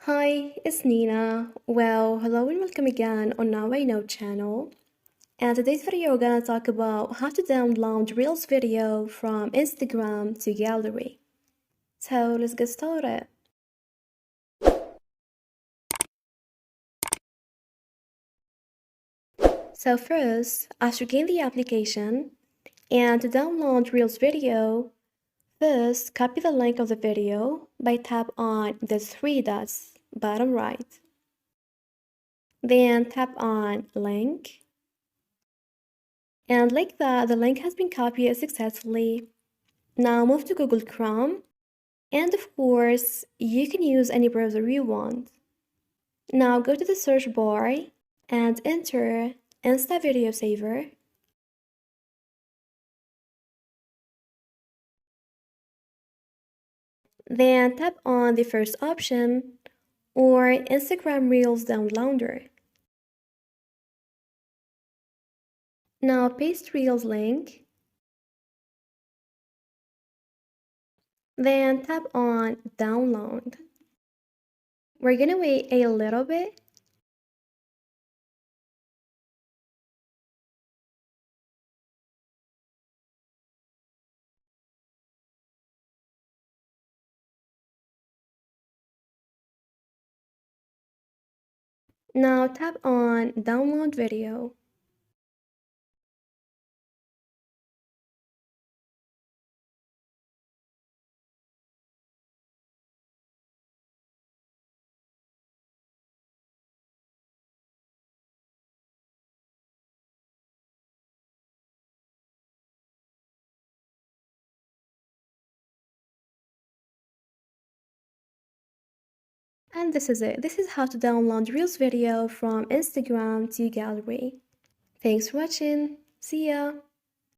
Hi, it's Nina. Well, hello and welcome again on Now I Know channel. And today's video we're gonna talk about how to download Reels video from Instagram to gallery. So let's get started. So first, after getting the application, and to download Reels video, first copy the link of the video by tap on the three dots bottom right. Then tap on link. And like that, the link has been copied successfully. Now move to Google Chrome. And of course, you can use any browser you want. Now go to the search bar and enter Insta Video Saver. Then tap on the first option, or Instagram Reels Downloader. Now paste Reels link. Then tap on Download. We're gonna wait a little bit. Now tap on Download Video. And this is it. This is how to download Reels video from Instagram to gallery. Thanks for watching. See ya!